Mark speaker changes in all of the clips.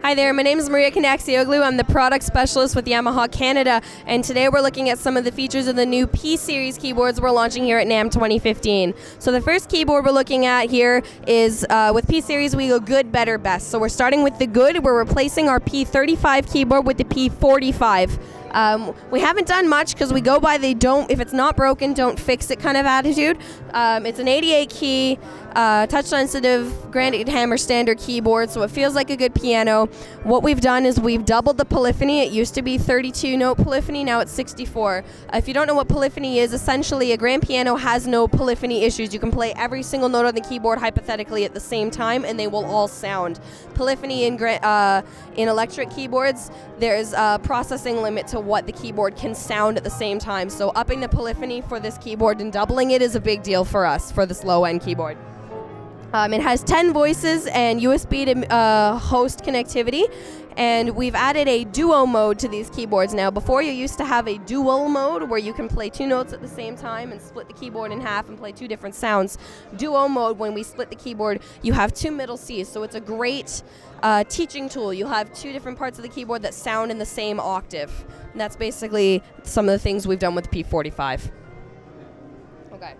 Speaker 1: Hi there, my name is Maria Kanaxioglu. I'm the product specialist with Yamaha Canada, and today we're looking at some of the features of the new P-Series keyboards we're launching here at NAMM 2015. So the first keyboard we're looking at here is, with P-Series, we go good, better, best. So we're starting with the good. We're replacing our P35 keyboard with the P45. We haven't done much because we go by the if it's not broken, don't fix it kind of attitude. It's an 88 key, touch sensitive, granite hammer standard keyboard, so it feels like a good piano. What we've done is we've doubled the polyphony. It used to be 32 note polyphony, now it's 64. If you don't know what polyphony is, essentially a grand piano has no polyphony issues. You can play every single note on the keyboard hypothetically at the same time and they will all sound. Polyphony in electric keyboards, there's a processing limit to what the keyboard can sound at the same time. So upping the polyphony for this keyboard and doubling it is a big deal for us for this low-end keyboard. It has 10 voices and USB to host connectivity, and we've added a duo mode to these keyboards now. Before, you used to have a dual mode where you can play two notes at the same time and split the keyboard in half and play two different sounds. Duo mode, when we split the keyboard, you have two middle Cs, so it's a great teaching tool. You'll have two different parts of the keyboard that sound in the same octave, and that's basically some of the things we've done with the P45. Okay.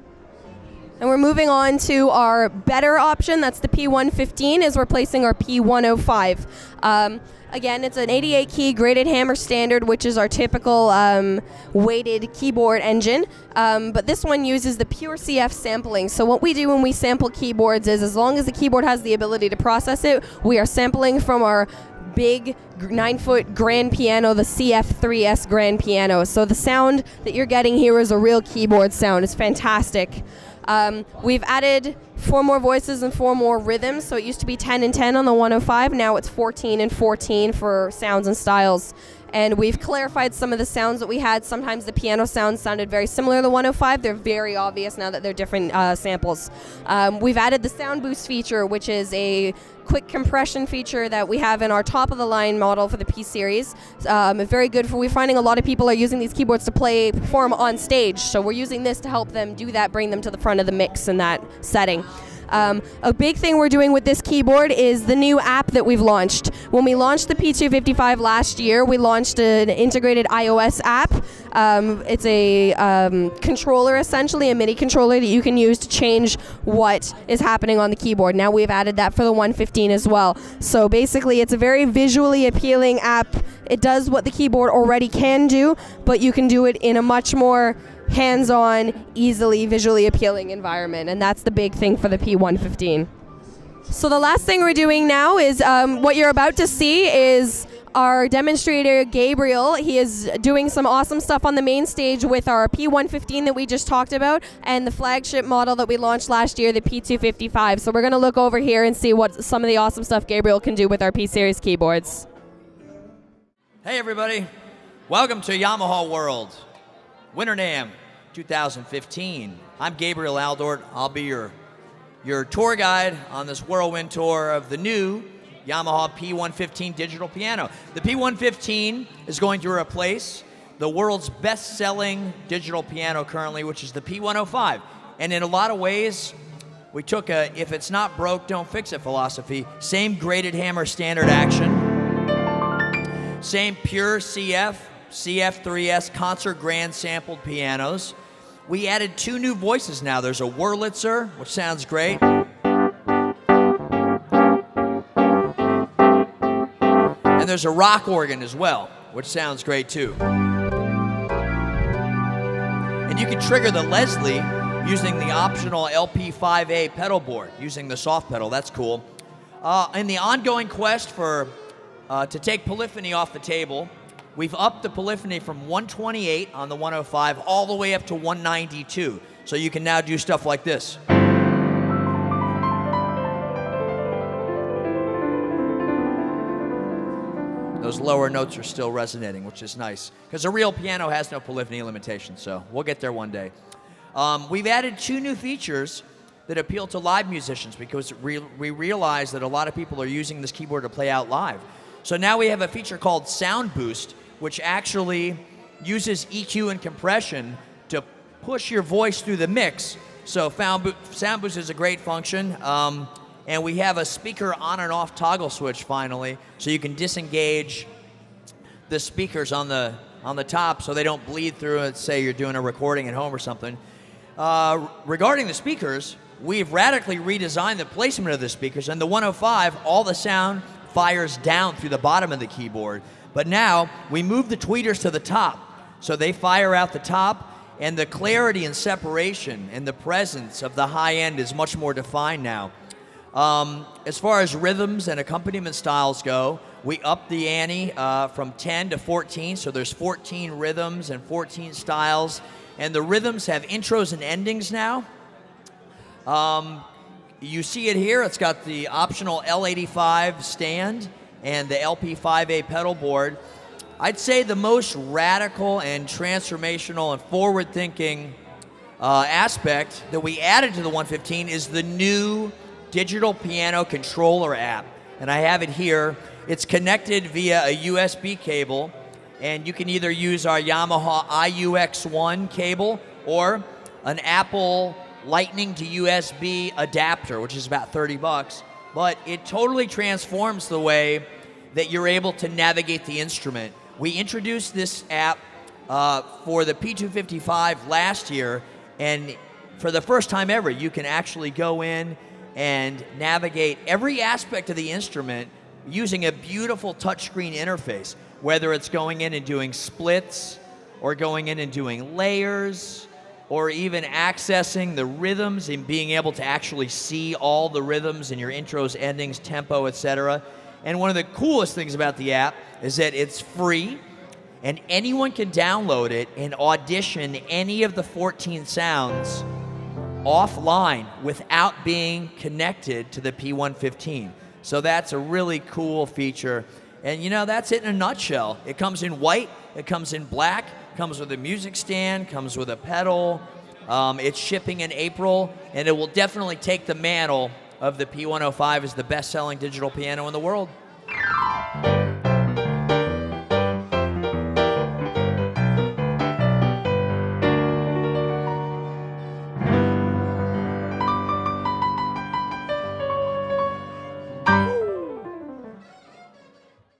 Speaker 1: And we're moving on to our better option. That's the P115, is replacing our P105. Again, it's an 88 key graded hammer standard, which is our typical weighted keyboard engine. But this one uses the pure CF sampling. So what we do when we sample keyboards is, as long as the keyboard has the ability to process it, we are sampling from our big 9-foot grand piano, the CF3S grand piano. So the sound that you're getting here is a real keyboard sound. It's fantastic. We've added 4 more voices and 4 more rhythms, so it used to be 10 and 10 on the 105, now it's 14 and 14 for sounds and styles. And we've clarified some of the sounds that we had. Sometimes the piano sounds sounded very similar to the 105. They're very obvious now that they're different samples. We've added the sound boost feature, which is a quick compression feature that we have in our top-of-the-line model for the P-Series. Very good we're finding a lot of people are using these keyboards to perform on stage, so we're using this to help them do that, bring them to the front of the mix in that setting. A big thing we're doing with this keyboard is the new app that we've launched. When we launched the P255 last year, we launched an integrated iOS app. It's a controller, essentially, a MIDI controller that you can use to change what is happening on the keyboard. Now we've added that for the 115 as well. So basically, it's a very visually appealing app. It does what the keyboard already can do, but you can do it in a much more hands-on, easily visually appealing environment, and that's the big thing for the P115. So the last thing we're doing now is what you're about to see is our demonstrator Gabriel. He is doing some awesome stuff on the main stage with our P115 that we just talked about and the flagship model that we launched last year, the P255. So we're going to look over here and see what some of the awesome stuff Gabriel can do with our P-Series keyboards.
Speaker 2: Hey everybody, welcome to Yamaha World. Winter NAMM 2015. I'm Gabriel Aldort. I'll be your tour guide on this whirlwind tour of the new Yamaha P115 digital piano. The P115 is going to replace the world's best-selling digital piano currently, which is the P105. And in a lot of ways, we took a if it's not broke, don't fix it philosophy. Same graded hammer standard action. Same pure CF, CF3S concert grand sampled pianos. We added 2 new voices now. There's a Wurlitzer, which sounds great. And there's a rock organ as well, which sounds great too. And you can trigger the Leslie using the optional LP5A pedal board, using the soft pedal. That's cool. In the ongoing quest to take polyphony off the table, we've upped the polyphony from 128 on the 105 all the way up to 192. So you can now do stuff like this. Those lower notes are still resonating, which is nice. Because a real piano has no polyphony limitation, so we'll get there one day. We've added 2 new features that appeal to live musicians because we realize that a lot of people are using this keyboard to play out live. So now we have a feature called Sound Boost, which actually uses EQ and compression to push your voice through the mix. So Sound Boost is a great function. And we have a speaker on and off toggle switch finally, so you can disengage the speakers on the top so they don't bleed through it. Say you're doing a recording at home or something. Regarding the speakers, we've radically redesigned the placement of the speakers. And the 105, all the sound fires down through the bottom of the keyboard. But now we move the tweeters to the top, so they fire out the top, and the clarity and separation and the presence of the high end is much more defined now. As far as rhythms and accompaniment styles go, we upped the ante from 10 to 14, so there's 14 rhythms and 14 styles, and the rhythms have intros and endings now. You see it here, it's got the optional L85 stand and the LP5A pedal board. I'd say the most radical and transformational and forward-thinking aspect that we added to the 115 is the new digital piano controller app. And I have it here. It's connected via a USB cable, and you can either use our Yamaha IUX1 cable or an Apple Lightning to USB adapter, which is about $30. But it totally transforms the way that you're able to navigate the instrument. We introduced this app for the P255 last year, and for the first time ever, you can actually go in and navigate every aspect of the instrument using a beautiful touchscreen interface, whether it's going in and doing splits, or going in and doing layers, or even accessing the rhythms and being able to actually see all the rhythms in your intros, endings, tempo, etc. And one of the coolest things about the app is that it's free, and anyone can download it and audition any of the 14 sounds offline without being connected to the P115. So that's a really cool feature. And you know, that's it in a nutshell. It comes in white, it comes in black, comes with a music stand, comes with a pedal. It's shipping in April, and it will definitely take the mantle of the P105 as the best-selling digital piano in the world.